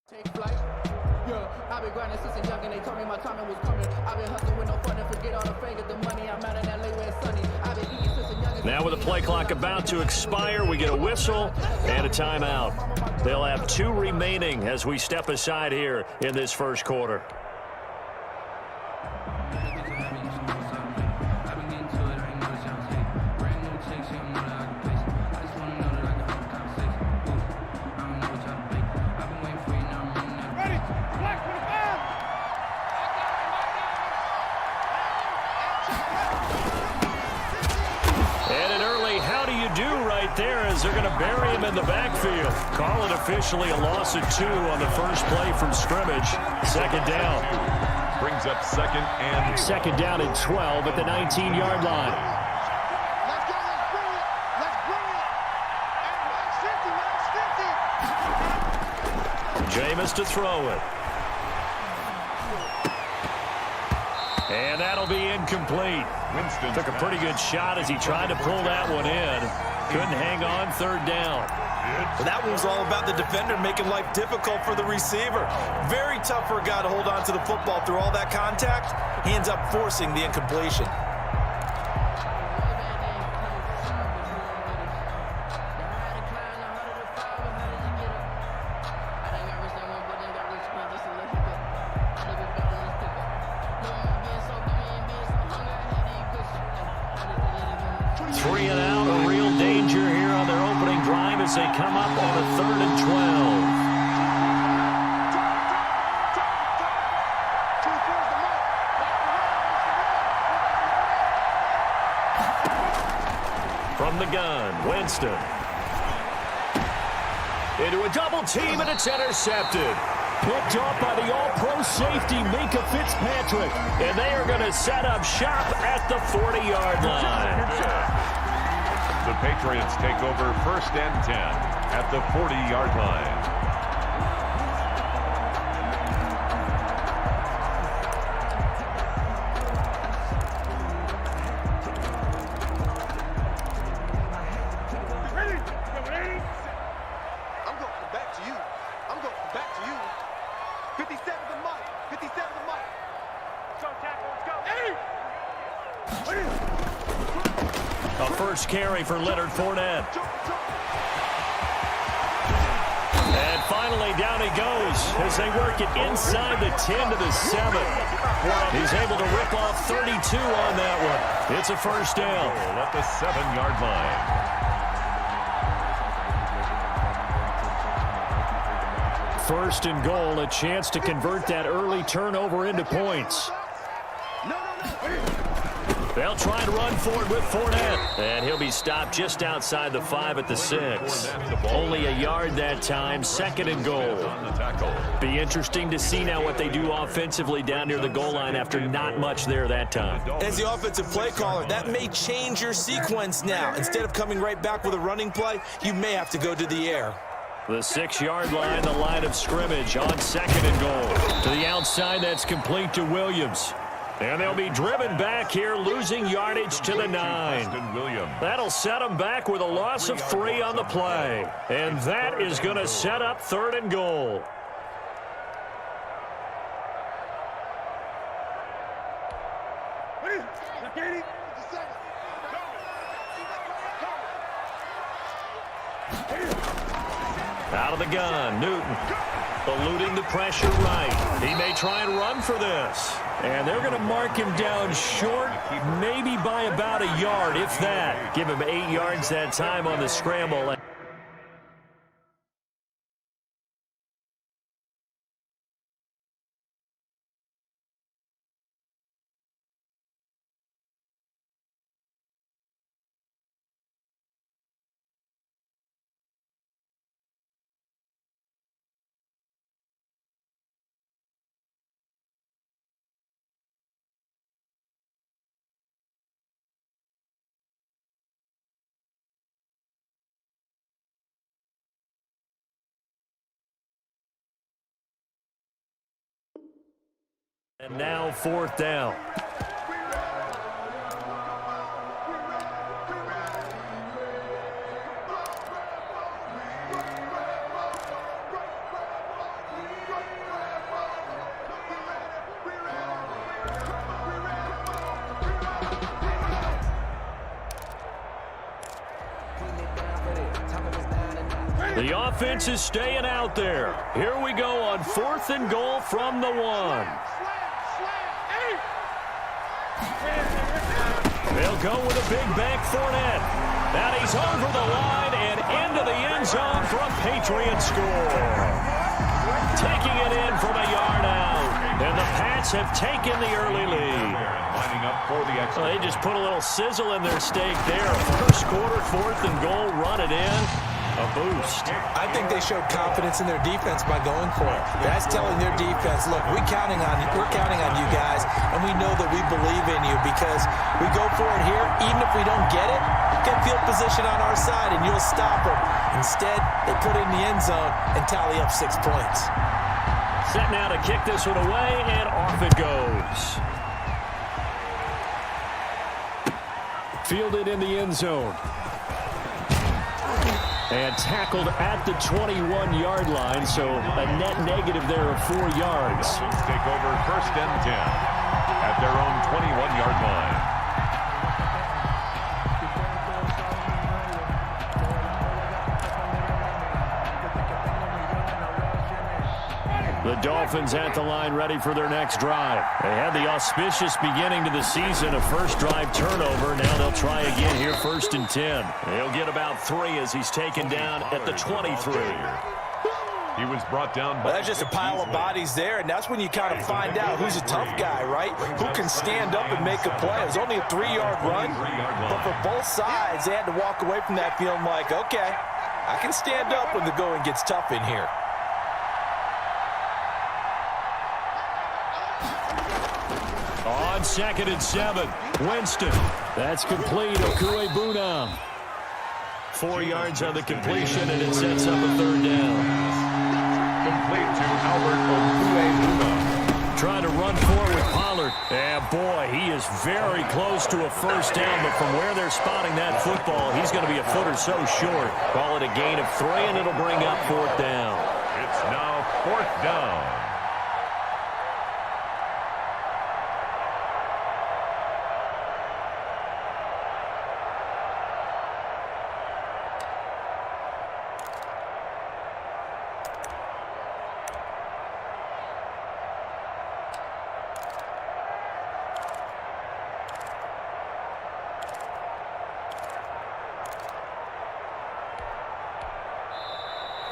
Take flight. Yeah, I've been grinding since a young and they told me my timing was coming. I've been hustling with no fun and forget all the fame, get the money. I'm out in LA where it's sunny. I've been eating since a young. Now with the play clock about to expire, we get a whistle and a timeout. They'll have 2 remaining as we step aside here in this first quarter. There as they're going to bury him in the backfield. Call it officially a loss of 2 on the first play from scrimmage. Second down. Brings up second down and 12 at the 19-yard line. Jameis to throw it. And that'll be incomplete. Winston took a pretty good shot as he tried to pull that one in. Couldn't hang on, third down. Well, that one was all about the defender making life difficult for the receiver. Very tough for a guy to hold on to the football through all that contact. He ends up forcing the incompletion. They come up on a 3rd and 12. From the gun, Winston. Into a double team, and it's intercepted. Picked off by the all-pro safety, Minka Fitzpatrick. And they are going to set up shop at the 40-yard line. The Patriots take over 1st and 10 at the 40-yard line. I'm going back to you. I'm going back to you. 57 the mic. 57 the mic. Let's go, tackle. Let's go. Hey! A first carry for Leonard Fournette. And finally, down he goes as they work it inside the 10 to the 7. He's able to rip off 32 on that one. It's a first down. At the 7-yard line. First and goal, a chance to convert that early turnover into points. They'll try and run for it with Fournette. And he'll be stopped just outside the 5 at the 6. Only a yard that time, 2nd and goal. Be interesting to see now what they do offensively down near the goal line after not much there that time. As the offensive play caller, that may change your sequence now. Instead of coming right back with a running play, you may have to go to the air. The 6-yard line, the line of scrimmage on 2nd and goal. To the outside, that's complete to Williams. And they'll be driven back here, losing yardage to the 9. That'll set them back with a loss of 3 on the play. And that is going to set up 3rd and goal. Out of the gun, Newton. Eluding the pressure right. He may try and run for this. And they're going to mark him down short, maybe by about a yard, if that. Give him 8 yards that time on the scramble. And now 4th down. The offense is staying out there. Here we go on 4th and goal from the 1. They'll go with a big bank Fournette. And he's over the line and into the end zone for a Patriots score. Taking it in from a yard out. And the Pats have taken the early lead. Lining up for the extra. They just put a little sizzle in their steak there. First quarter, 4th and goal, run it in. A boost. I think they showed confidence in their defense by going for it. That's telling their defense, look, we're counting on you guys, and we know that we believe in you because we go for it here. Even if we don't get it, get field position on our side, and you'll stop them. Instead, they put it in the end zone and tally up 6 points. Set now to kick this one away, and off it goes. Fielded in the end zone. And tackled at the 21-yard line, so a net negative there of 4 yards. Take over 1st and 10 at their own 21-yard line. The Dolphins at the line ready for their next drive. They had the auspicious beginning to the season, a first drive turnover. Now they'll try again here, 1st and 10. He'll get about 3 as he's taken down at the 23. He was brought down by... Well, that's just a pile of bodies there, and that's when you kind of find out who's a tough guy, right? Who can stand up and make a play. It was only a 3-yard run, but for both sides, they had to walk away from that feeling like, okay, I can stand up when the going gets tough in here. On 2nd and 7, Winston. That's complete. Okuebunam. 4 yards on the completion, and it sets up a 3rd down. Complete to Albert Okuebunam. Trying to run forward with Pollard. And boy, he is very close to a first down, but from where they're spotting that football, he's going to be a foot or so short. Call it a gain of 3, and it'll bring up 4th down. It's now 4th down.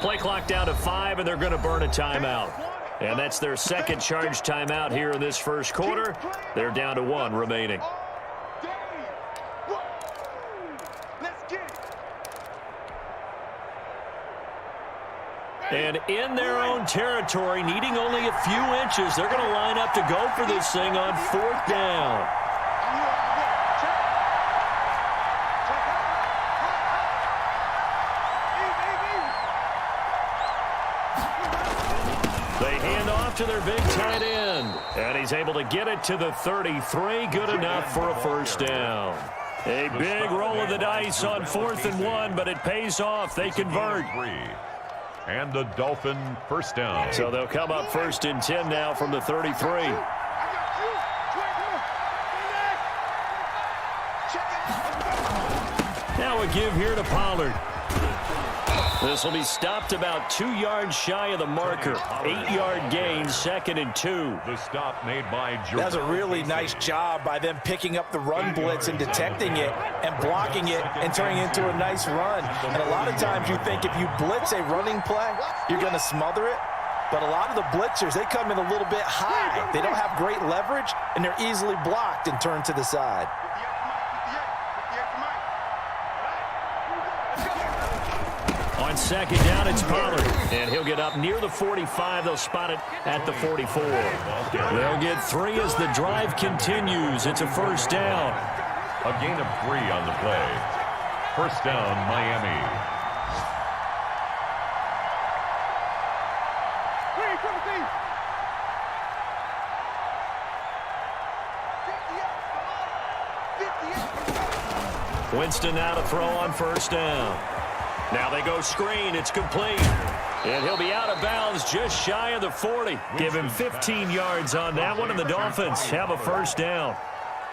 Play clock down to 5, and they're going to burn a timeout. And that's their second charge timeout here in this first quarter. They're down to 1 remaining. And in their own territory, needing only a few inches, they're going to line up to go for this thing on 4th down. They hand off to their big tight end. And he's able to get it to the 33. Good enough for a first down. A big roll of the dice on 4th and 1, but it pays off. They convert. And the Dolphin first down. So they'll come up 1st and 10 now from the 33. Now a give here to Pollard. This will be stopped about 2 yards shy of the marker. 8-yard gain, 2nd and 2. The stop made by Jordan. That's a really nice job by them picking up the run blitz and detecting it and blocking it and turning it into a nice run. And a lot of times you think if you blitz a running play, you're going to smother it. But a lot of the blitzers, they come in a little bit high. They don't have great leverage, and they're easily blocked and turned to the side. On 2nd down, it's Pollard. And he'll get up near the 45. They'll spot it at the 44. They'll get 3 as the drive continues. It's a first down. A gain of 3 on the play. First down, Miami. Winston now to throw on first down. Now they go screen. It's complete. And he'll be out of bounds just shy of the 40. Give him 15 yards on that one, and the Dolphins have a first down.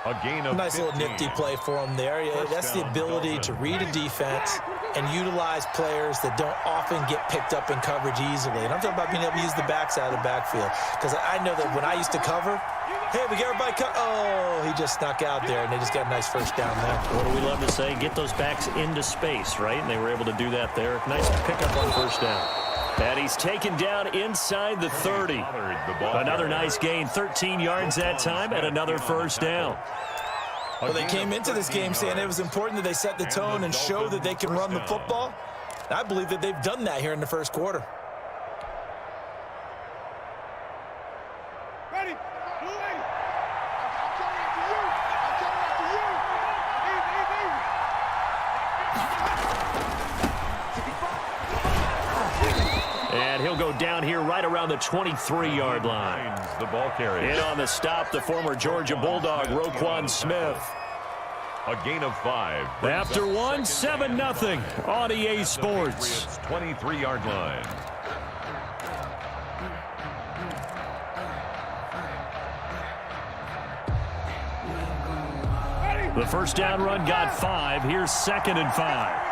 A gain of Nice 15. little nifty play for him there. Yeah, that's the ability to read a defense and utilize players that don't often get picked up in coverage easily. And I'm talking about being able to use the backside of the backfield. Because I know that when I used to cover, hey, we got everybody oh, he just snuck out there, and they just got a nice first down there. What do we love to say? Get those backs into space, right? And they were able to do that there. Nice pickup on first down. And he's taken down inside the 30. Another nice gain, 13 yards that time, and another first down. Well, they came into this game saying it was important that they set the tone and show that they can run the football. And I believe that they've done that here in the first quarter. Ready? I'm coming after you. I'm coming after you. And he'll go down here right around the 23-yard line. The ball carrier. In on the stop, the former Georgia Bulldog, Roquan Smith. A gain of 5. After one, 7-0 on EA Sports. 23-yard line. The first down run got 5. Here's 2nd and 5.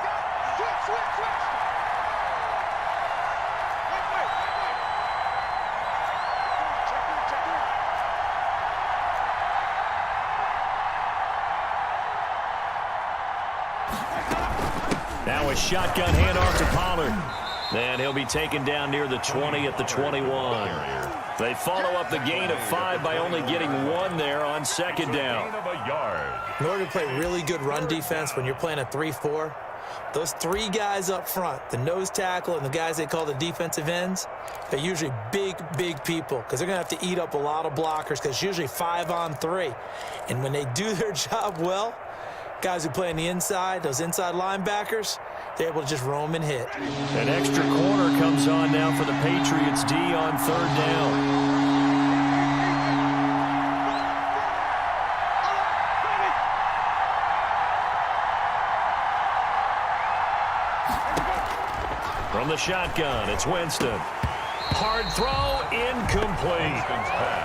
Now a shotgun handoff to Pollard. And he'll be taken down near the 20 at the 21. They follow up the gain of 5 by only getting 1 there on 2nd down. In order to play really good run defense when you're playing a 3-4, those 3 guys up front, the nose tackle and the guys they call the defensive ends, they're usually big people because they're going to have to eat up a lot of blockers because it's usually 5-on-3. And when they do their job well, guys who play on the inside, those inside linebackers, they're able to just roam and hit. An extra corner comes on now for the Patriots D on 3rd down. From the shotgun, it's Winston. Hard throw, incomplete.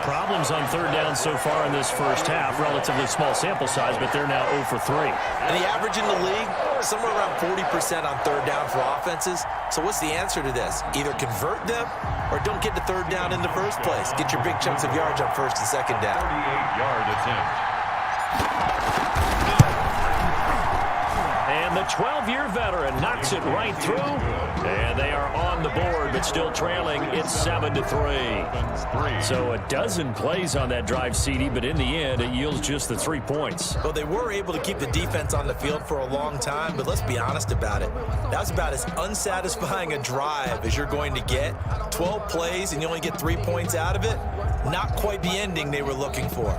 Problems on 3rd down so far in this first half. Relatively small sample size, but they're now 0 for 3. And the average in the league, somewhere around 40% on 3rd down for offenses. So what's the answer to this? Either convert them or don't get to 3rd down in the first place. Get your big chunks of yards on 1st and 2nd down. 38-yard attempt. And the 12-year veteran knocks it right through. And they are on the board, but still trailing. It's 7-3. So a dozen plays on that drive, CD, but in the end, it yields just the 3 points. Well, they were able to keep the defense on the field for a long time, but let's be honest about it. That was about as unsatisfying a drive as you're going to get. 12 plays, and you only get 3 points out of it. Not quite the ending they were looking for.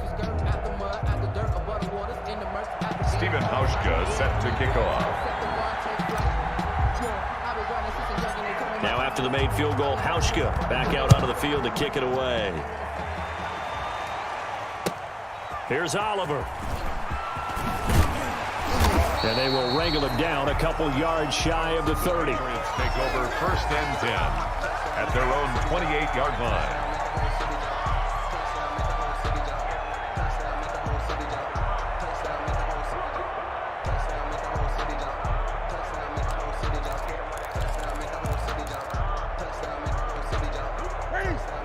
Steven Hauschka set to kick off. Now after the made field goal, Hauschka back out onto the field to kick it away. Here's Oliver. And they will wrangle him down a couple yards shy of the 30. Take over 1st and 10 at their own 28-yard line.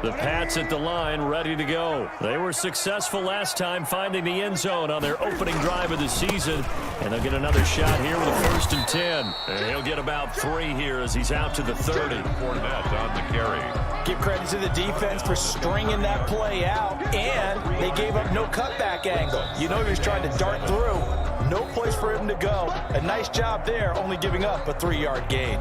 The Pats at the line, ready to go. They were successful last time finding the end zone on their opening drive of the season. And they'll get another shot here with a 1st and 10. And he'll get about 3 here as he's out to the 30. Fournette on the carry. Give credit to the defense for stringing that play out, and they gave up no cutback angle. You know he was trying to dart through. No place for him to go. A nice job there, only giving up a 3-yard gain.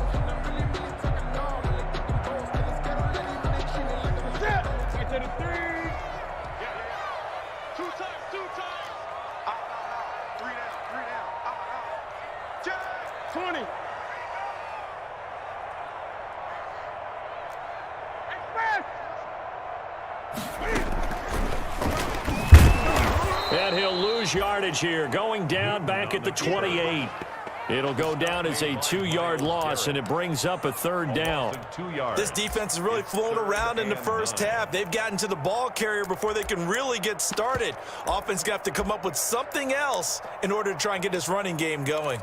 And he'll lose yardage here, going down back at the 28. It'll go down as a 2-yard loss, and it brings up a 3rd down. 2 yards. This defense has really flown around in the first half. They've gotten to the ball carrier before they can really get started. Offense got to come up with something else in order to try and get this running game going.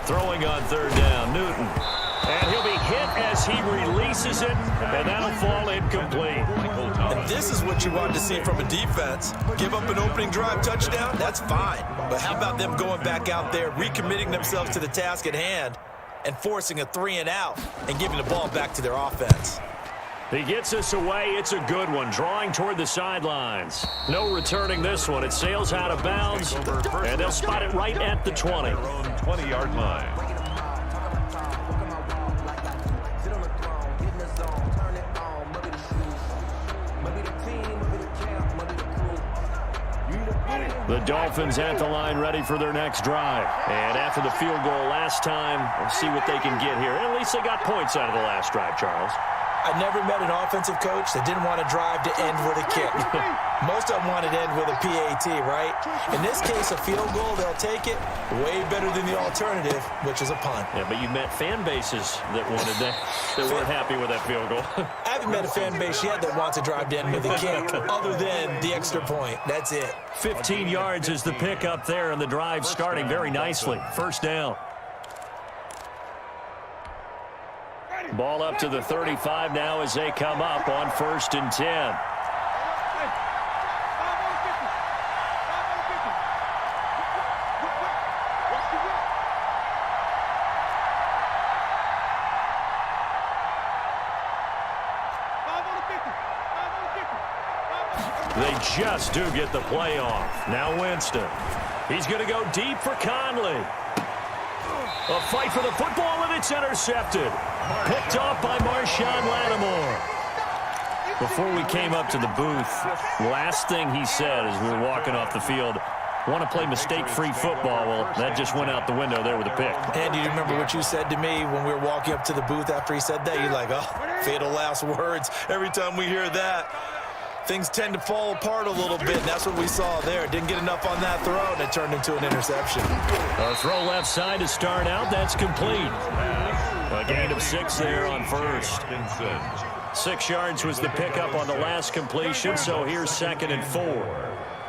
Throwing on 3rd down, Newton. And he'll be hit as he releases it, and that'll fall incomplete. And this is what you want to see from a defense. Give up an opening drive touchdown, that's fine. But how about them going back out there, recommitting themselves to the task at hand, and forcing a 3-and-out and giving the ball back to their offense. He gets us away. It's a good one, drawing toward the sidelines. No returning this one. It sails out of bounds, and they'll spot it right at the 20. 20-yard line. The Dolphins at the line ready for their next drive. And after the field goal last time, we'll see what they can get here. At least they got points out of the last drive, Charles. I never met an offensive coach that didn't want to drive to end with a kick. Most of them wanted to end with a PAT, right? In this case, a field goal, they'll take it. Way better than the alternative, which is a punt. Yeah, but you met fan bases that wanted that weren't happy with that field goal. I haven't met a fan base yet that wants to drive to end with a kick, other than the extra point. That's it. 15 yards is the pick up there, and the drive starting very nicely. 1st down. Ball up to the 35 now as they come up on 1st and 10. They just do get the play off. Now Winston. He's going to go deep for Conley. A fight for the football, and it's intercepted. Picked off by Marshawn Lattimore. Before we came up to the booth, last thing he said as we were walking off the field, want to play mistake-free football. Well, that just went out the window there with a pick. And do you remember what you said to me when we were walking up to the booth after he said that? You're like, oh, fatal last words. Every time we hear that, things tend to fall apart a little bit, and that's what we saw there. Didn't get enough on that throw, and it turned into an interception. A throw left side to start out. That's complete. A gain of 6 there on 1st. 6 yards was the pickup on the last completion, so here's 2nd and 4.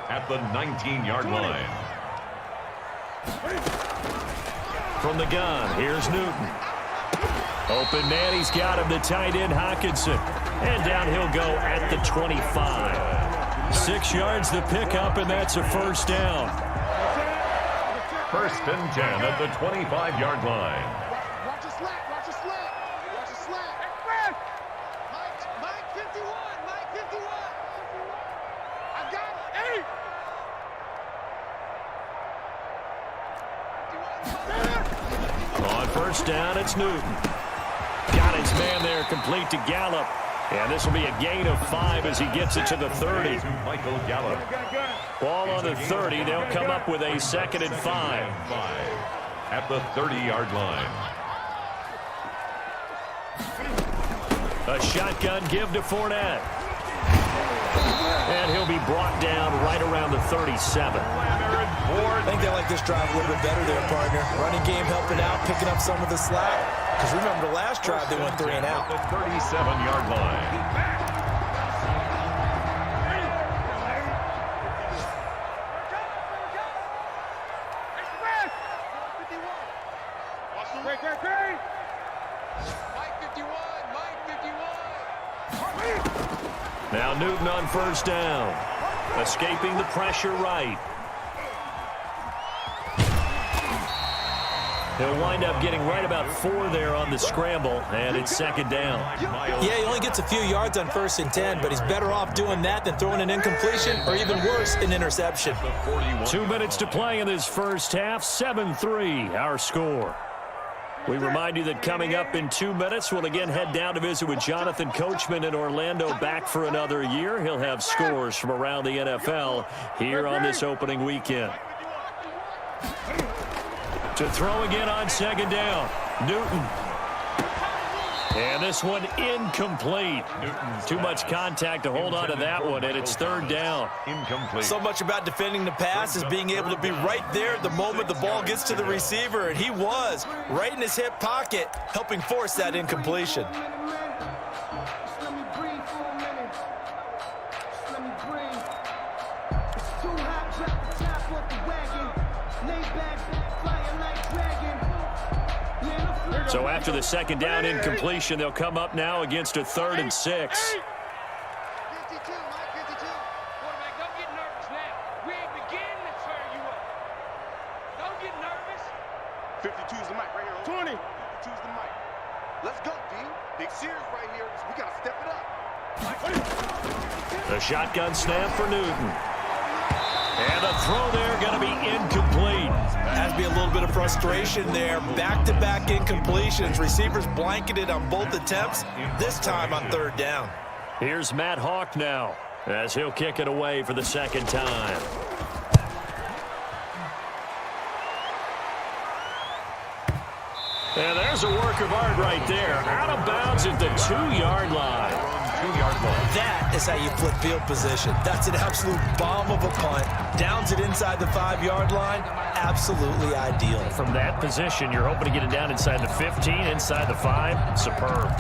At the 19-yard line. From the gun, here's Newton. Open man, he's got him, the tight end Hockenson. And down he'll go at the 25. 6 yards the pickup, and that's a 1st down. 1st and 10 at the 25-yard line. Watch a slack, watch a slack, watch a slack. Mike 51, Mike 51. I got it. 8. On 1st down, it's Newton. Got his man there, complete to Gallup. And this will be a gain of 5 as he gets it to the 30. Michael Gallup. Ball on the 30. They'll come up with a 2nd and 5. At the 30-yard line. A shotgun give to Fournette. And he'll be brought down right around the 37. I think they like this drive a little bit better there, partner. Running game helping out, picking up some of the slack. Because remember the last drive, they went 3-and-out. The 37-yard line. Now Newton on 1st down. Escaping the pressure right. He'll wind up getting right about 4 there on the scramble, and it's 2nd down. Yeah, he only gets a few yards on 1st and 10, but he's better off doing that than throwing an incompletion, or even worse, an interception. 2 minutes to play in this first half. 7-3, our score. We remind you that coming up in 2 minutes, we'll again head down to visit with Jonathan Coachman in Orlando, back for another year. He'll have scores from around the NFL here on this opening weekend. To throw again on second down, Newton. And this one incomplete. Too much contact to hold on to that one, and it's third down. Incomplete. So much about defending the pass is being able to be right there at the moment the ball gets to the receiver, and he was right in his hip pocket, helping force that incompletion. So after the second down incompletion, they'll come up now against a 3rd and 6. Quarterback, don't get nervous now. We ain't beginning to tear you up. Don't get nervous. 52's the mic right here. 20. 52's the mic. Let's go, D. Big series right here. We got to step it up. The shotgun snap for Newton. And the throw there going to be incomplete. Has to be a little bit of frustration there. Back-to-back incompletions. Receivers blanketed on both attempts, this time on 3rd down. Here's Matt Hawk now as he'll kick it away for the second time. And there's a work of art right there. Out of bounds at the 2-yard line. That is how you flip field position. That's an absolute bomb of a punt. Downs it inside the 5-yard line. Absolutely ideal. From that position, you're hoping to get it down inside the 15, inside the 5. Superb.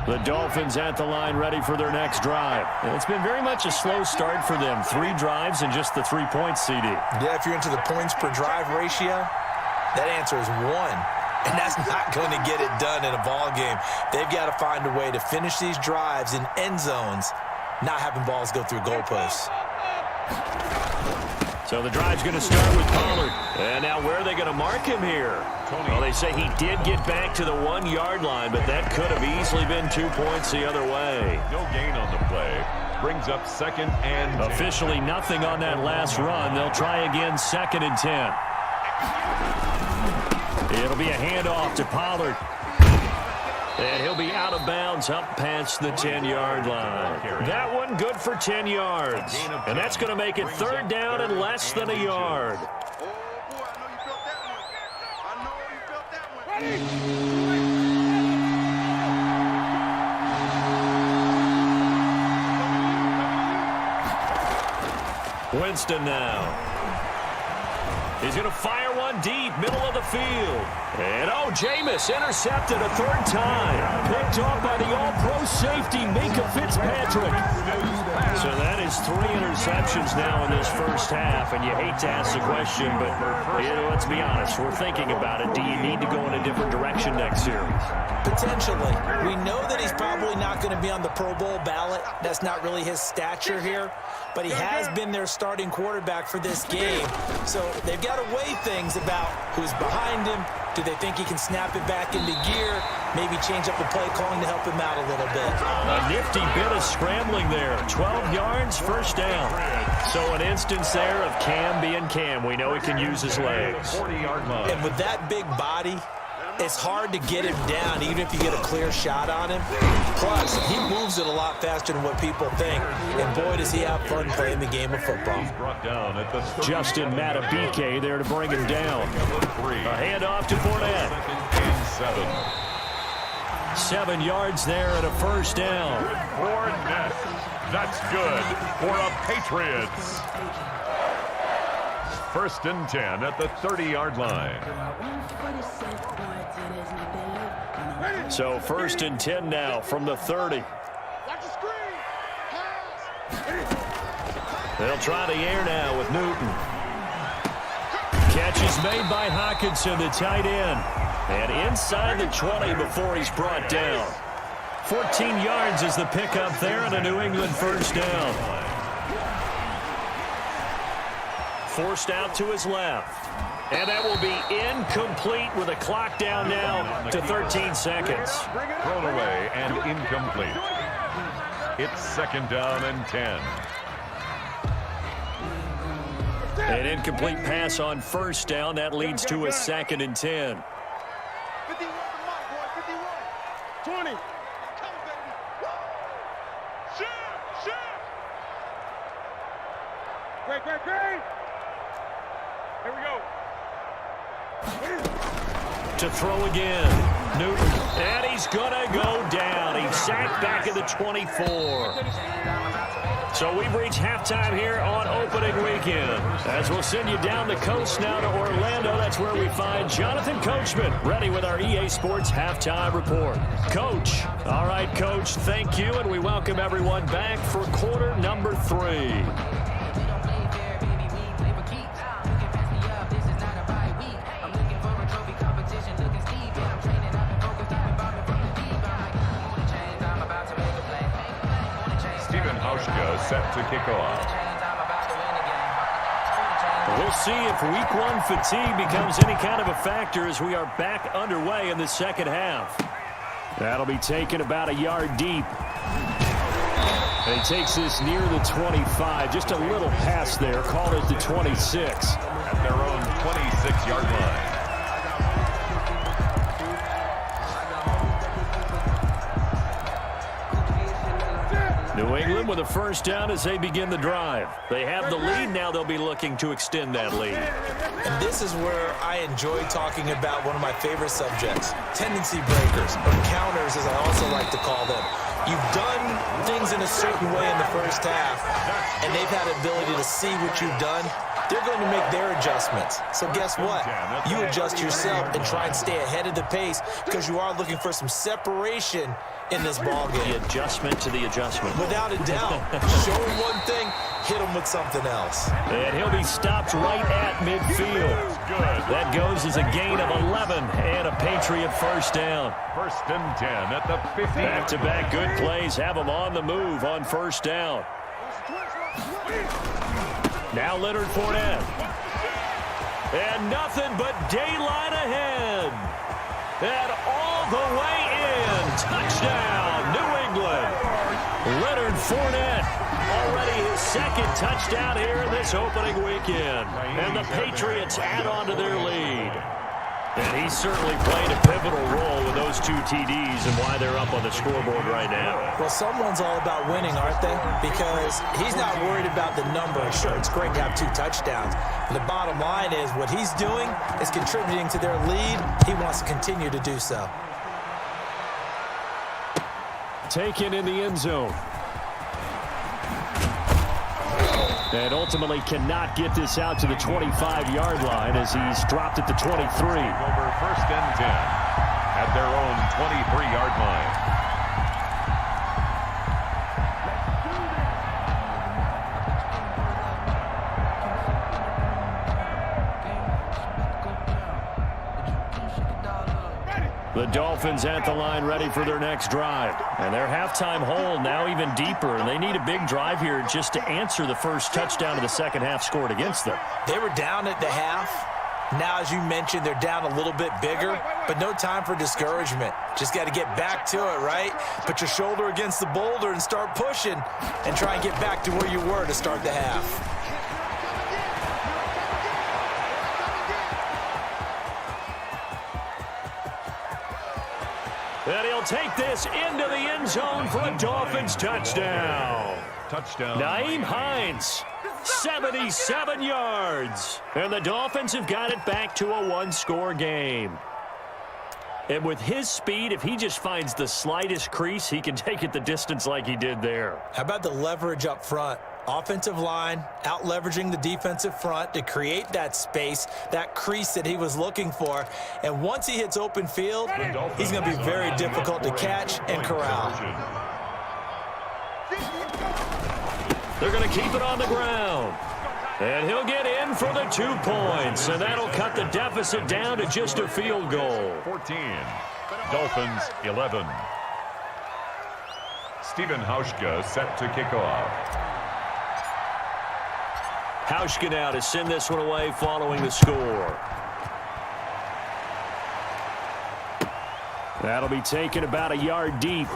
The Dolphins at the line, ready for their next drive. And it's been very much a slow start for them. 3 drives and just the 3 points, CD. Yeah, if you're into the points per drive ratio, that answer is 1. And that's not going to get it done in a ball game. They've got to find a way to finish these drives in end zones, not having balls go through goalposts. So the drive's going to start with Pollard. And now where are they going to mark him here? Well, they say he did get back to the 1-yard line, but that could have easily been 2 points the other way. No gain on the play. Brings up 2nd and 10. Officially nothing on that last run. They'll try again 2nd and 10. It'll be a handoff to Pollard. And he'll be out of bounds up past the 10-yard line. That one good for 10 yards. And that's going to make it 3rd down and less than a yard. Oh, boy, I know you felt that one. I know you felt that one. Winston now. He's going to fire one deep, middle of the field. And, oh, Jameis intercepted a 3rd time. Picked off by the all-pro safety, Minka Fitzpatrick. So that is 3 interceptions now in this first half. And you hate to ask the question, but let's be honest. We're thinking about it. Do you need to go in a different direction next series? Potentially. We know that he's probably not going to be on the Pro Bowl ballot. That's not really his stature here. But he has been their starting quarterback for this game. So they've got to weigh things about who's behind him. Do they think he can snap it back into gear? Maybe change up the play calling to help him out a little bit. A nifty bit of scrambling there. 12 yards, 1st down. So an instance there of Cam being Cam. We know he can use his legs. 40-yard line. And with that big body, it's hard to get him down, even if you get a clear shot on him. Plus, he moves it a lot faster than what people think. And boy, does he have fun playing the game of football. He's brought down at the Justin Matabike there to bring him down. A handoff to Fournette. 2nd and 7. 7 yards there and a 1st down. Fournette. That's good for a Patriots. 1st and 10 at the 30-yard line. So 1st and 10 now from the 30. Watch the screen. They'll try the air now with Newton. Catch is made by Hockenson, the tight end. And inside the 20 before he's brought down. 14 yards is the pickup there and a New England 1st down. Forced out to his left. And that will be incomplete with a clock down now to 13 seconds. Thrown away and incomplete. It's 2nd down and 10. An incomplete pass on 1st down. That leads to a 2nd and 10. 51 the mic, boy. 51. 20. Come, baby. Woo! Shit. Great. Here we go. To throw again. Newton. And he's going to go down. He's sacked back at the 24. So we've reached halftime here on opening weekend. As we'll send you down the coast now to Orlando, that's where we find Jonathan Coachman, ready with our EA Sports halftime report. Coach. All right, Coach, thank you, and we welcome everyone back for quarter number 3. Set to kick off. We'll see if week 1 fatigue becomes any kind of a factor as we are back underway in the second half. That'll be taken about a yard deep. And he takes this near the 25. Just a little pass there. Call it the 26. At their own 26-yard line. New England with a 1st down as they begin the drive. They have the lead. Now they'll be looking to extend that lead. And this is where I enjoy talking about one of my favorite subjects, tendency breakers, or counters as I also like to call them. You've done things in a certain way in the first half, and they've had the ability to see what you've done. They're going to make their adjustments. So guess what? You adjust yourself and try and stay ahead of the pace because you are looking for some separation in this ball game. The adjustment to the adjustment. Without a doubt. Show him one thing, hit him with something else. And he'll be stopped right at midfield. That goes as a gain of 11 and a Patriot 1st down. 1st and 10 at the 50. Back-to-back good plays have them on the move on 1st down. Now Leonard Fournette. And nothing but daylight ahead. And all the way in. Touchdown, New England. Leonard Fournette. Already his 2nd touchdown here in this opening weekend. And the Patriots add on to their lead. And he's certainly played a pivotal role with those 2 TDs and why they're up on the scoreboard right now. Well, someone's all about winning, aren't they? Because he's not worried about the number. Sure, it's great to have 2 touchdowns. But the bottom line is what he's doing is contributing to their lead. He wants to continue to do so. Taken in the end zone. And ultimately cannot get this out to the 25-yard line as he's dropped at the 23. Over 1st and 10 at their own 23-yard line. The Dolphins at the line ready for their next drive. And their halftime hole now even deeper. And they need a big drive here just to answer the first touchdown of the second half scored against them. They were down at the half. Now, as you mentioned, they're down a little bit bigger, but no time for discouragement. Just got to get back to it, right? Put your shoulder against the boulder and start pushing and try and get back to where you were to start the half. And he'll take this into the end zone for a Dolphins touchdown. Touchdown. Nyheim Hines, 77 yards. And the Dolphins have got it back to a 1-score game. And with his speed, if he just finds the slightest crease, he can take it the distance like he did there. How about the leverage up front? Offensive line out leveraging the defensive front to create that space, that crease that he was looking for. And once he hits open field, he's going to be very difficult to catch and corral. They're going to keep it on the ground. And he'll get in for the 2 points. And that'll cut the deficit down to just a field goal. 14. Dolphins 11. Stephen Hauschka set to kick off. Hauschka now to send this one away following the score. That'll be taken about a yard deep.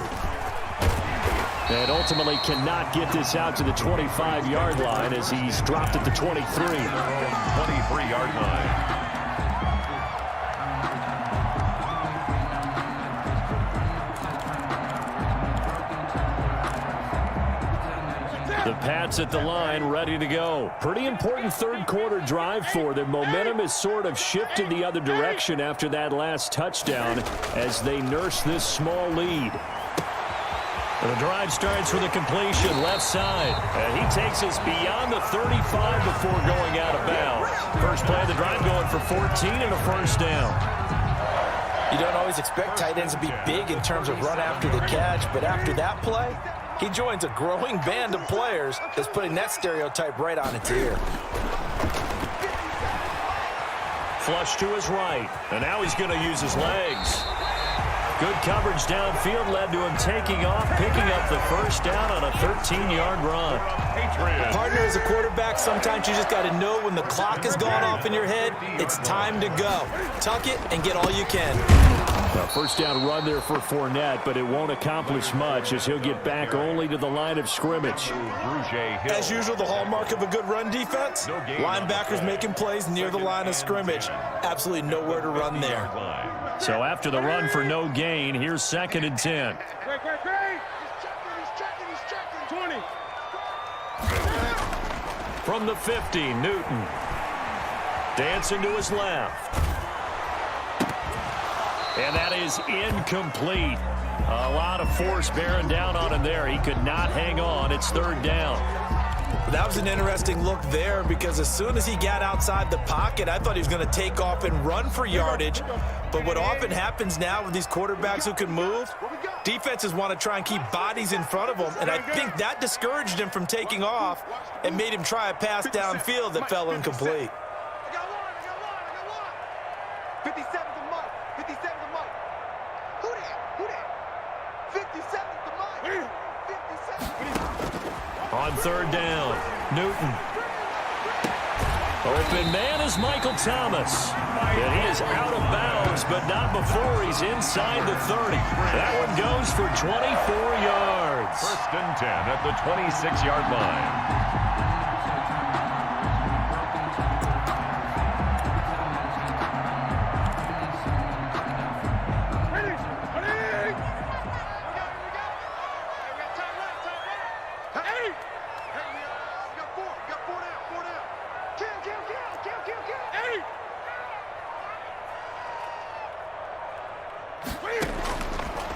And ultimately cannot get this out to the 25-yard line as he's dropped at the 23. 23-yard line. The Pats at the line, ready to go. Pretty important third-quarter drive for them. Momentum has sort of shifted the other direction after that last touchdown as they nurse this small lead. The drive starts with a completion left side. And he takes us beyond the 35 before going out of bounds. First play of the drive going for 14 and a first down. You don't always expect tight ends to be big in terms of run after the catch, but after that play, he joins a growing band of players that's putting that stereotype right on its ear. Flush to his right, and now he's going to use his legs. Good coverage downfield led to him taking off, picking up the first down on a 13-yard run. Partner, as a quarterback, sometimes you just got to know when the clock has gone off in your head, it's time to go. Tuck it and get all you can. A first down run there for Fournette, but it won't accomplish much as he'll get back only to the line of scrimmage. As usual, the hallmark of a good run defense, linebackers making plays near the line of scrimmage. Absolutely nowhere to run there. So after the run for no gain, here's 2nd and 10. He's checking. 20. From the 50, Newton. Dancing to his left. And that is incomplete. A lot of force bearing down on him there. He could not hang on. It's 3rd down. That was an interesting look there because as soon as he got outside the pocket, I thought he was going to take off and run for yardage. But what often happens now with these quarterbacks who can move, defenses want to try and keep bodies in front of them. And I think that discouraged him from taking off and made him try a pass downfield that fell incomplete. I got one. 57 to Mike. 57 to Mike. Who that? 57 to Mike. 57. On 3rd down, Newton. Open man is Michael Thomas. And he is out of bounds, but not before he's inside the 30. That one goes for 24 yards. 1st and 10 at the 26-yard line.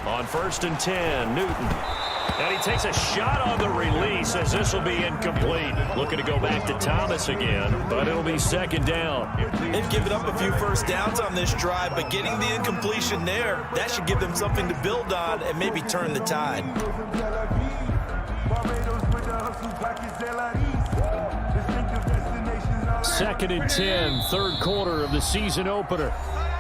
On 1st and 10, Newton. And he takes a shot on the release as this will be incomplete. Looking to go back to Thomas again, but it'll be 2nd down. They've given up a few first downs on this drive, but getting the incompletion there, that should give them something to build on and maybe turn the tide. 2nd and 10, 3rd quarter of the season opener.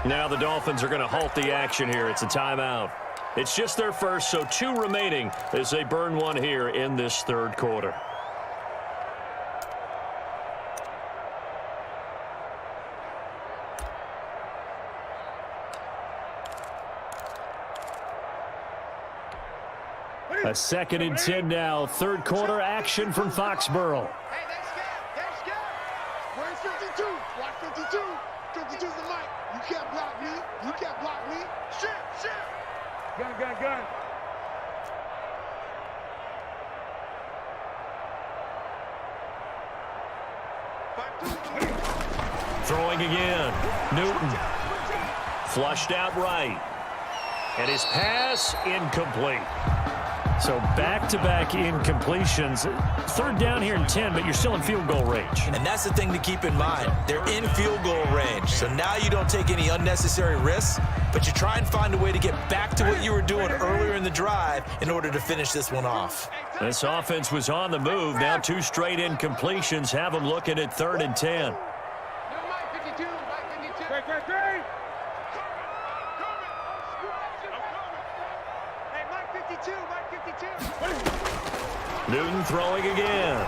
Now the Dolphins are going to halt the action here. It's a timeout. It's just their first, so 2 remaining as they burn one here in this 3rd quarter. A 2nd and 10 now, 3rd quarter action from Foxborough. Hey, that's Scott. Where's 52? Watch 52. 52's the mic. You can't block me. You can't block me. Shit. Gun. Throwing again. Newton. Flushed out right. And his pass incomplete. So back-to-back incompletions. 3rd down here and 10, but you're still in field goal range. And that's the thing to keep in mind. They're in field goal range. So now you don't take any unnecessary risks, but you try and find a way to get back to what you were doing earlier in the drive in order to finish this one off. This offense was on the move. Now 2 straight incompletions have them looking at 3rd and 10. Mike 52. Great. Hey, Mike 52. Newton throwing again.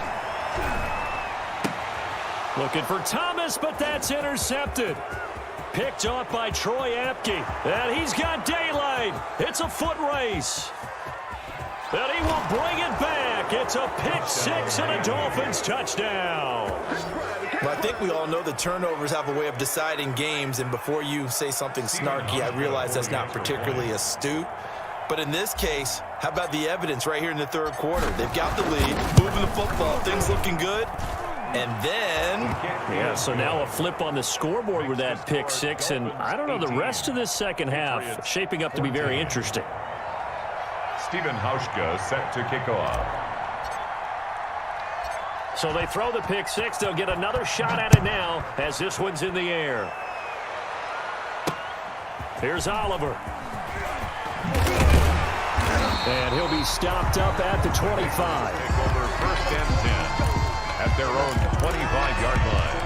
Looking for Thomas, but that's intercepted. Picked off by Troy Apke. And he's got daylight. It's a foot race. And he will bring it back. It's a pick six and a Dolphins touchdown. Well, I think we all know that turnovers have a way of deciding games, and before you say something snarky, I realize that's not particularly astute. But in this case, how about the evidence right here in the third quarter? They've got the lead, moving the football, things looking good. And then... yeah, so now a flip on the scoreboard with that pick six, and I don't know, the rest of this second half shaping up to be very interesting. Steven Hauschka set to kick off. So they throw the pick six. They'll get another shot at it now as this one's in the air. Here's Oliver. And he'll be stopped up at the 25. Take over first and 10 at their own 25-yard line.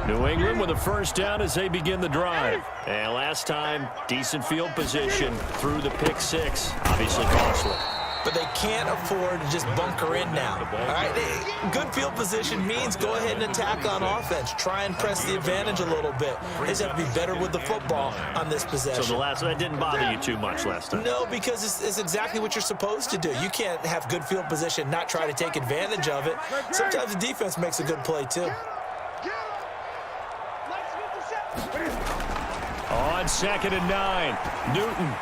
New England with a first down as they begin the drive. And last time, decent field position through the pick six. Obviously costly. But they can't afford to just bunker in now. All right, good field position means go ahead and attack on offense. Try and press the advantage a little bit. They just have to be better with the football on this possession. So that didn't bother you too much last time? No, because it's exactly what you're supposed to do. You can't have good field position, not try to take advantage of it. Sometimes the defense makes a good play too. On 2nd and 9, Newton.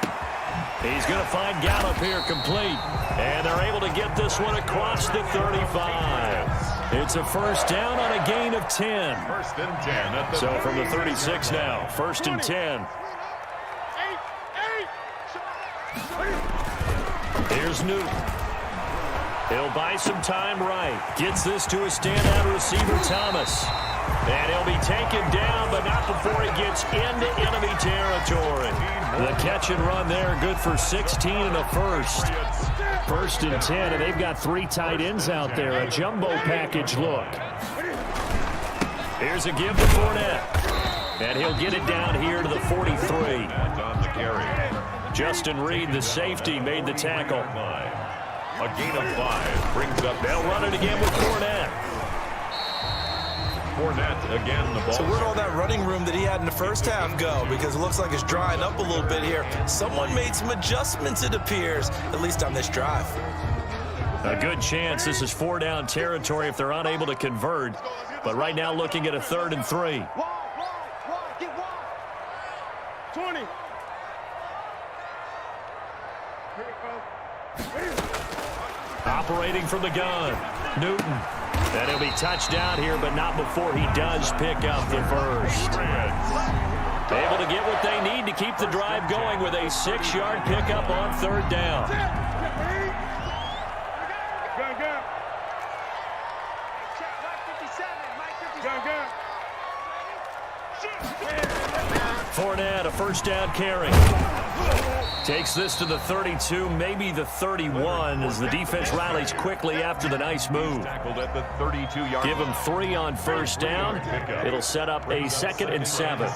He's going to find Gallup here complete. And they're able to get this one across the 35. It's a first down on a gain of 10. First and 10 at the so from the 36 now, 1st and 10. Here's Newton. He'll buy some time right. Gets this to a standout receiver, Thomas. And he'll be taken down, but not before he gets into enemy territory. The catch and run there, good for 16 and a first. 1st and 10, and they've got 3 tight ends out there. A jumbo package look. Here's a give to Fournette. And he'll get it down here to the 43. on the carry. Justin Reed, the safety, made the tackle. A gain of 5 brings up. They'll run it again with Fournette. Fournette again the ball. So where'd all that running room that he had in the first half go? Because it looks like it's drying up a little bit here. Someone made some adjustments, it appears, at least on this drive. A good chance this is 4-down territory if they're unable to convert. But right now looking at a 3rd and 3. Get 20. Operating from the gun, Newton. And he'll be touched down here, but not before he does pick up the first. Able to get what they need to keep the drive going with a 6-yard pickup on 3rd down. Fournette, a first down carry. Takes this to the 32, maybe the 31, as the defense rallies quickly after the nice move. Tackled at the 32-yard. Give him 3 on first down. It'll set up a 2nd and 7.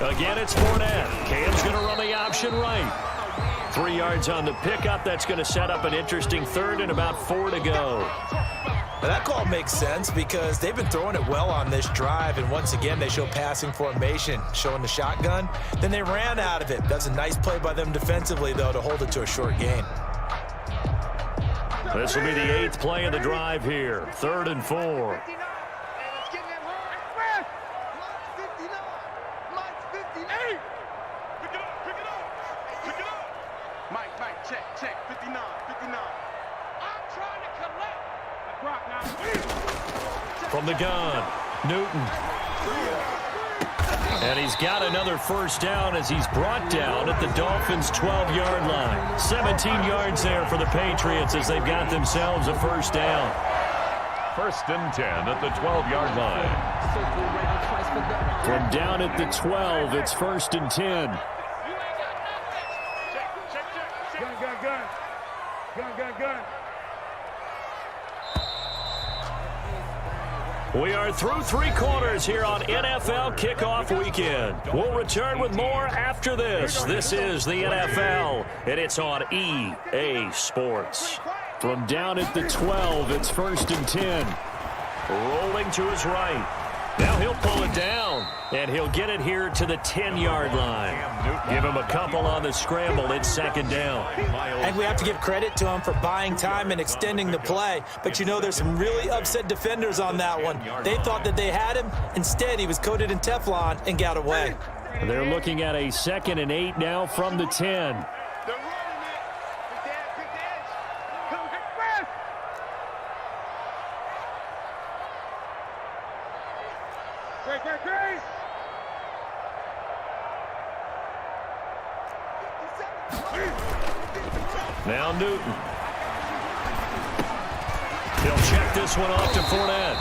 Again, it's Fournette. Cam's going to run the option right. 3 yards on the pickup. That's going to set up an interesting 3rd and about 4 to go. Now that call makes sense because they've been throwing it well on this drive, and once again they show passing formation, showing the shotgun. Then they ran out of it. That's a nice play by them defensively, though, to hold it to a short gain. This will be the 8th play of the drive here. 3rd and 4. From the gun, Newton. And he's got another first down as he's brought down at the Dolphins' 12-yard line. 17 yards there for the Patriots as they've got themselves a first down. 1st and 10 at the 12-yard line. From down at the 12, it's 1st and 10. Gun. We are through 3 quarters here on NFL Kickoff Weekend. We'll return with more after this. This is the NFL, and it's on EA Sports. From down at the 12, it's 1st and 10. Rolling to his right. Now he'll pull it down, and he'll get it here to the 10-yard line. Give him a couple on the scramble. It's 2nd down. I think we have to give credit to him for buying time and extending the play. But, you know, there's some really upset defenders on that one. They thought that they had him. Instead, he was coated in Teflon and got away. They're looking at a 2nd and 8 now from the 10. Now Newton. He'll check this one off to Fournette.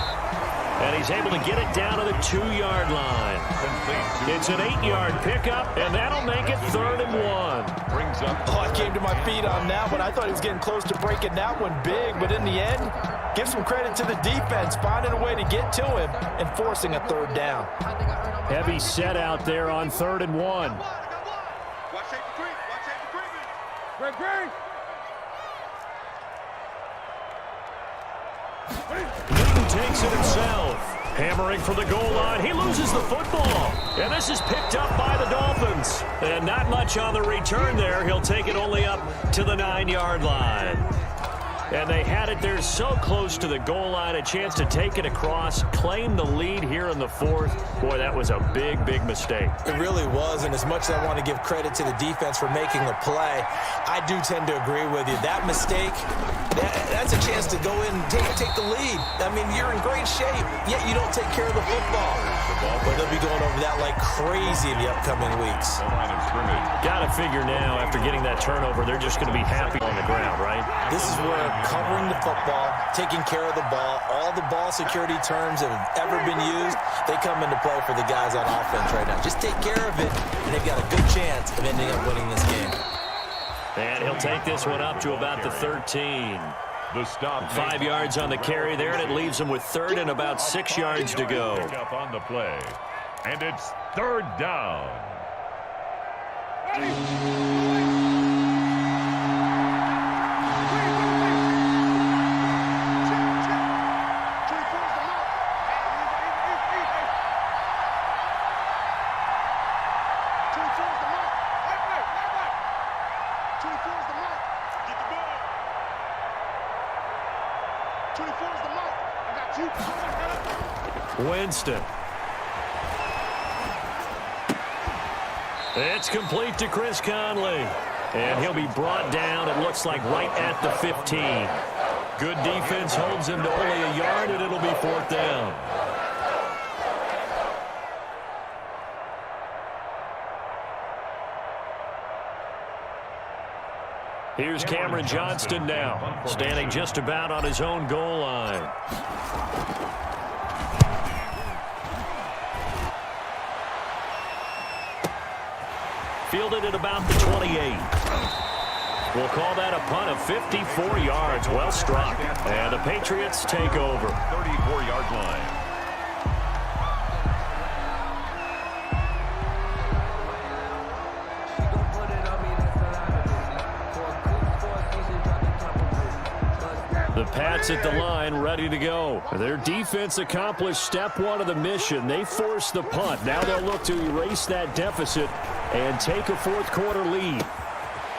And he's able to get it down to the 2-yard line. It's an 8-yard pickup, and that'll make it 3rd and 1. Brings up. Oh, I came to my feet on that one. I thought he was getting close to breaking that one big, but in the end, give some credit to the defense, finding a way to get to him and forcing a 3rd down. Heavy set out there on 3rd and 1. Watch shape the creep. Watch shape the creep. Greg. Newton takes it himself. Hammering for the goal line. He loses the football. And this is picked up by the Dolphins. And not much on the return there. He'll take it only up to the 9-yard line. And they had it there so close to the goal line, a chance to take it across, claim the lead here in the 4th. Boy, that was a big, big mistake. It really was, and as much as I want to give credit to the defense for making the play, I do tend to agree with you. That mistake, that's a chance to go in and take the lead. I mean, you're in great shape, yet you don't take care of the football. But they'll be going over that like crazy in the upcoming weeks. Got to figure now, after getting that turnover, they're just going to be happy on the ground, right? This is where covering the football, taking care of the ball, all the ball security terms that have ever been used, they come into play for the guys on offense right now. Just take care of it, and they've got a good chance of ending up winning this game. And he'll take this one up to about the 13. The stop. 5 yards on the carry there, and it leaves him with 3rd and about 6 yards to go. Up on the play. And it's 3rd down. Winston. It's complete to Chris Conley. And he'll be brought down, it looks like, right at the 15. Good defense holds him to only a yard, and it'll be 4th down. Here's Cameron Johnston now, standing just about on his own goal line. Fielded at about the 28. We'll call that a punt of 54 yards. Well struck. And the Patriots take over. 34-yard line. The Pats at the line, ready to go. Their defense accomplished step 1 of the mission. They forced the punt. Now they'll look to erase that deficit and take a 4th quarter lead.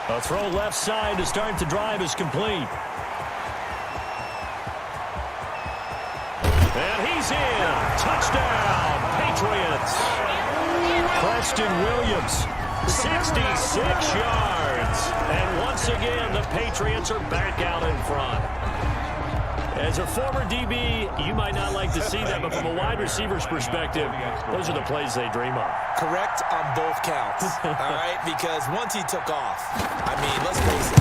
A throw left side to start the drive is complete. And he's in. Touchdown, Patriots. Preston Williams, 66 yards. And once again, the Patriots are back out in front. As a former DB, you might not like to see that, but from a wide receiver's perspective, those are the plays they dream of. Correct on both counts, all right? Because once he took off, I mean, let's face it,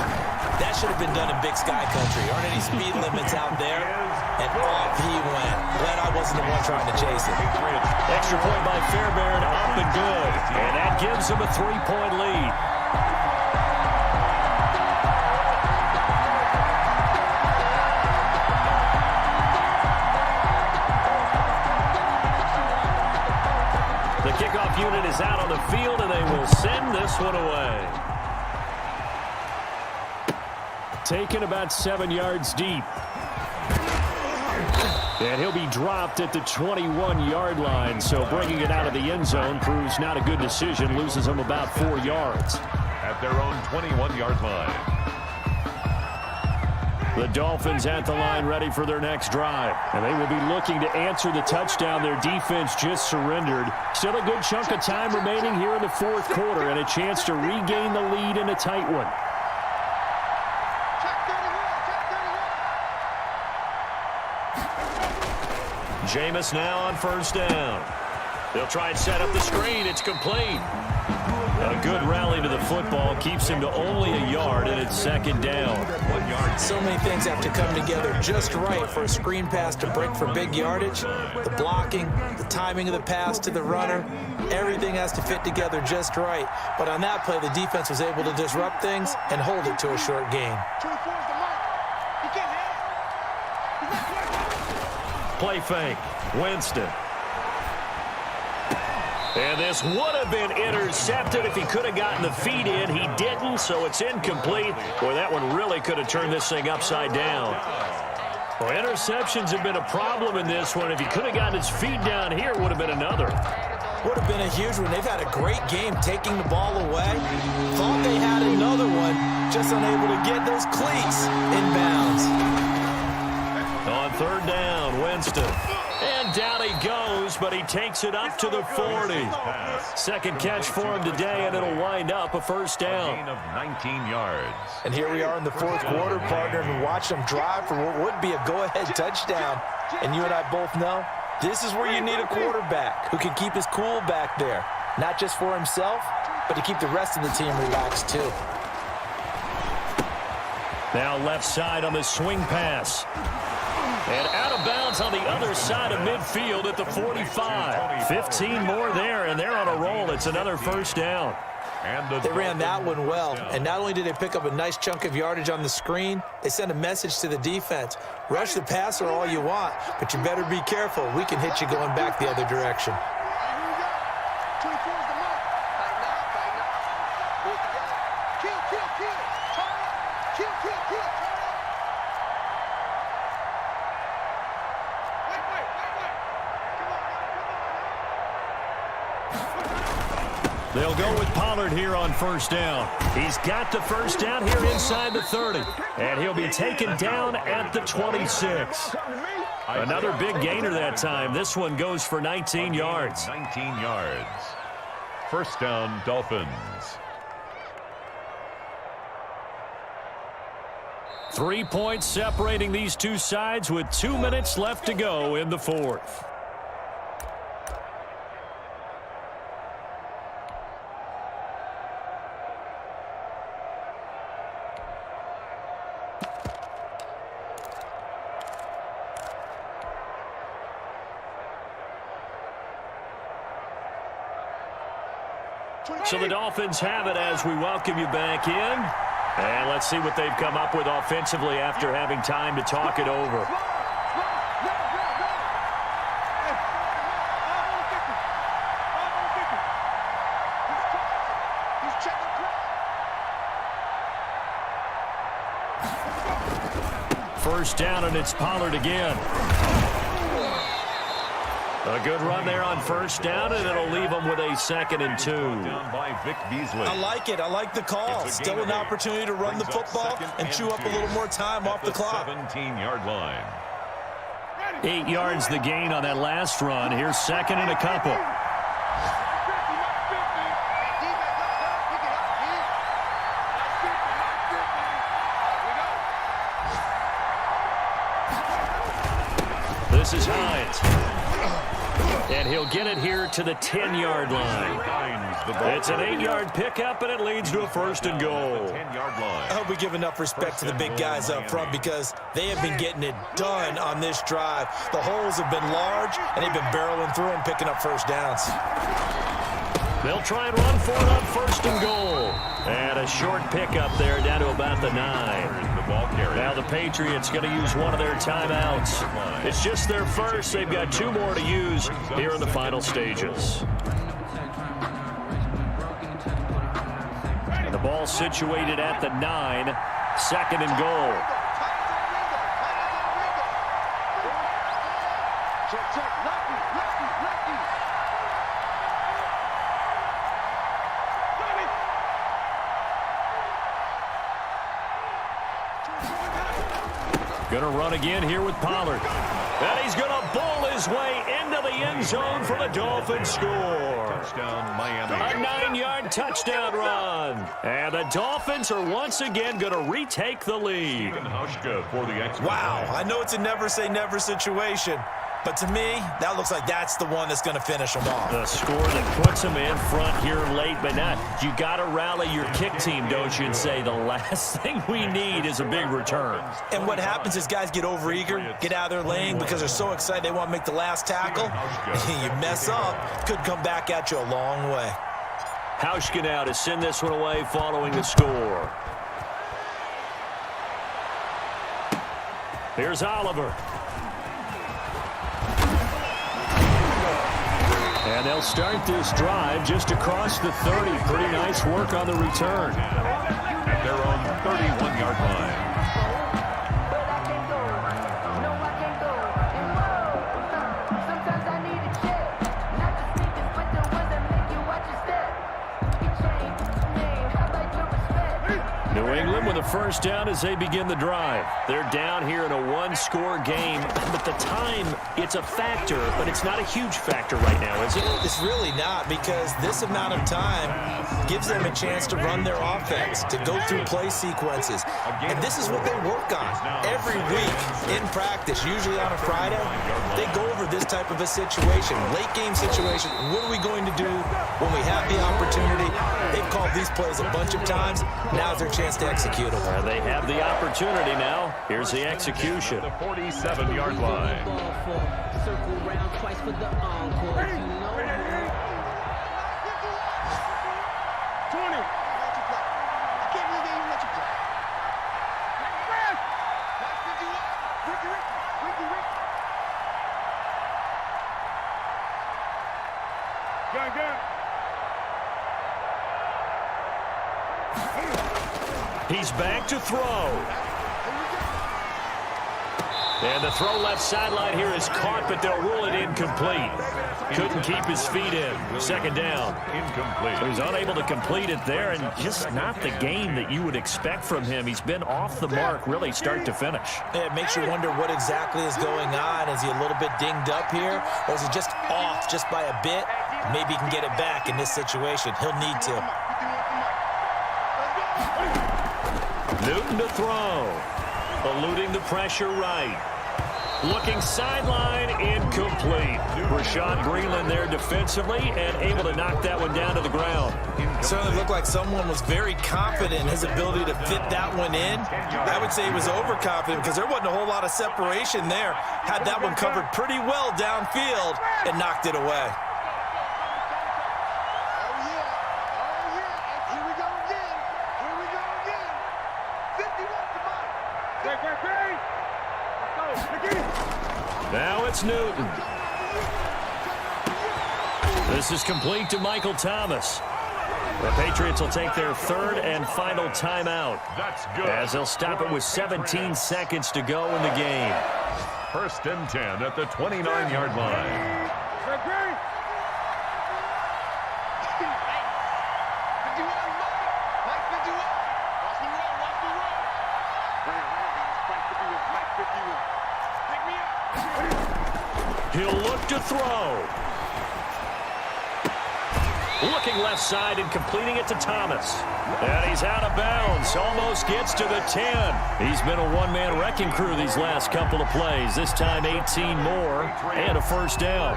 that should have been done in Big Sky Country. Aren't any speed limits out there? And off he went. Glad I wasn't the one trying to chase it. Extra point by Fairbairn, up and good. And that gives him a 3-point lead. The kickoff unit is out on the field, and they will send this one away. taken about 7 yards deep. And he'll be dropped at the 21-yard line, so bringing it out of the end zone proves not a good decision, loses him about 4 yards. At their own 21-yard line. The Dolphins at the line ready for their next drive. And they will be looking to answer the touchdown their defense just surrendered. Still a good chunk of time remaining here in the fourth quarter and a chance to regain the lead in a tight one. Jameis now on first down. They'll try and set up the screen. It's complete. A good rally to the football keeps him to only a yard, and it's second down. 1 yard. So many things have to come together just right for a screen pass to break for big yardage. The blocking, the timing of the pass to the runner, everything has to fit together just right. But on that play, the defense was able to disrupt things and hold it to a short gain. 24 is the mark. He can't have it. Play fake. Winston. And this would have been intercepted if he could have gotten the feet in. He didn't, so it's incomplete. Boy, that one really could have turned this thing upside down. Well, interceptions have been a problem in this one. If he could have gotten his feet down here, it would have been another. Would have been a huge one. They've had a great game taking the ball away. Thought they had another one, just unable to get those cleats in bounds. On third down, Winston. And down he goes, but he takes it up to the 40. Second catch for him today, and it'll wind up a first down. Gain of 19 yards. And here we are in the fourth quarter, partner, and watch them drive for what would be a go-ahead touchdown. And you and I both know this is where you need a quarterback who can keep his cool back there, not just for himself, but to keep the rest of the team relaxed too. Now left side on the swing pass. And out of bounds on the other side of midfield at the 45. 15 more there, and they're on a roll. It's another first down. And they ran that one well, and not only did they pick up a nice chunk of yardage on the screen, they sent a message to the defense. Rush the passer all you want, but you better be careful. We can hit you going back the other direction. 24 is the mark. Kill. They'll go with Pollard here on first down. He's got the first down here inside the 30. And he'll be taken down at the 26. Another big gainer that time. This one goes for 19 yards. 19 yards. First down, Dolphins. 3 points separating these two sides with 2 minutes left to go in the fourth. So the Dolphins have it as we welcome you back in. And let's see what they've come up with offensively after having time to talk it over. First down, and it's Pollard again. A good run there on first down, and it'll leave them with a 2nd and 2. Down by Vic Beasley. I like it. I like the call. Still an opportunity to run the football and chew up a little more time off the clock. 17-yard line. 8 yards the gain on that last run. Here's 2nd and a couple. This is Hines. And he'll get it here to the 10-yard line. It's an 8-yard pickup, and it leads to a 1st and goal. 10-yard line. I hope we give enough respect to the big guys up front because they have been getting it done on this drive. The holes have been large, and they've been barreling through them, picking up first downs. They'll try and run for it on 1st and goal. And a short pickup there down to about the 9. Now the Patriots going to use one of their timeouts. It's just their first. They've got 2 more to use here in the final stages. And the ball situated at the 9. 2nd and goal. Check, check. Lefty, lefty, lefty. Going to run again here with Pollard. And he's going to bowl his way into the end zone for the Dolphins score. Touchdown, Miami. A 9-yard touchdown run. And the Dolphins are once again going to retake the lead. For the Wow, I know it's a never-say-never situation, but to me, that looks like that's the one that's going to finish them off. The score that puts them in front here late, but not. You got to rally your kick team, don't you, and say the last thing we need is a big return. And what happens is guys get overeager, get out of their lane because they're so excited they want to make the last tackle. You mess up, could come back at you a long way. Hauschka now to send this one away following the score. Here's Oliver. And they'll start this drive just across the 30. Pretty nice work on the return. At their own 31-yard line. New England with a first down as they begin the drive. They're down here in a one-score game, but the time, it's a factor, but it's not a huge factor right now, is it? It's really not, because this amount of time gives them a chance to run their offense, to go through play sequences. And this is what they work on every week in practice, usually on a Friday. They go over this type of a situation, late-game situation. What are we going to do when we have the opportunity? They've called these plays a bunch of times. Now's their chance to execute them. They have the opportunity now. Here's the execution. The 47-yard line. Circle round twice for the encore. 20. I can't believe they even let you play. Ricky. Gun. He's back to throw. And the throw left sideline here is caught, but they'll rule it incomplete. Couldn't keep his feet in. 2nd down. Incomplete. So he's unable to complete it there, and just not the game that you would expect from him. He's been off the mark really start to finish. It makes you wonder what exactly is going on. Is he a little bit dinged up here, or is he just off just by a bit? Maybe he can get it back in this situation. He'll need to. Newton to throw. Eluding the pressure right. Looking sideline, incomplete. Rashad Breeland there defensively and able to knock that one down to the ground. Certainly looked like someone was very confident in his ability to fit that one in. I would say he was overconfident because there wasn't a whole lot of separation there. Had that one covered pretty well downfield and knocked it away. Now it's Newton. This is complete to Michael Thomas. The Patriots will take their 3rd and final timeout. That's good. As they'll stop it with 17 seconds to go in the game. 1st and 10 at the 29-yard line. He'll look to throw. Looking left side and completing it to Thomas. And he's out of bounds. Almost gets to the 10. He's been a one-man wrecking crew these last couple of plays. This time 18 more and a first down.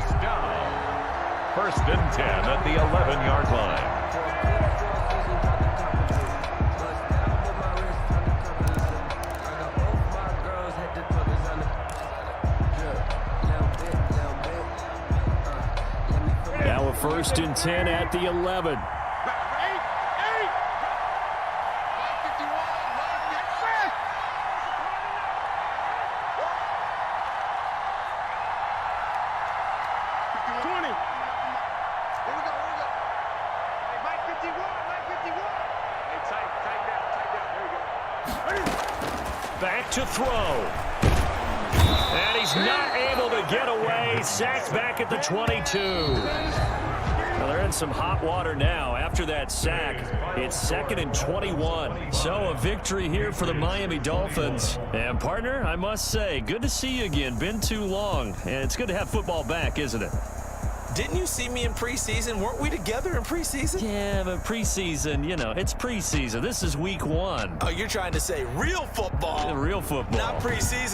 1st and 10 at the 11-yard line. Now a 1st and 10 at the 11. to throw. And he's not able to get away. Sacked back at the 22. Well, they're in some hot water now. After that sack, it's 2nd and 21. So a victory here for the Miami Dolphins. And, partner, I must say, good to see you again. Been too long. And it's good to have football back, isn't it? Didn't you see me in preseason? Weren't we together in preseason? Yeah, but preseason, you know, it's preseason. This is week 1. Oh, you're trying to say real football. Real football. Not preseason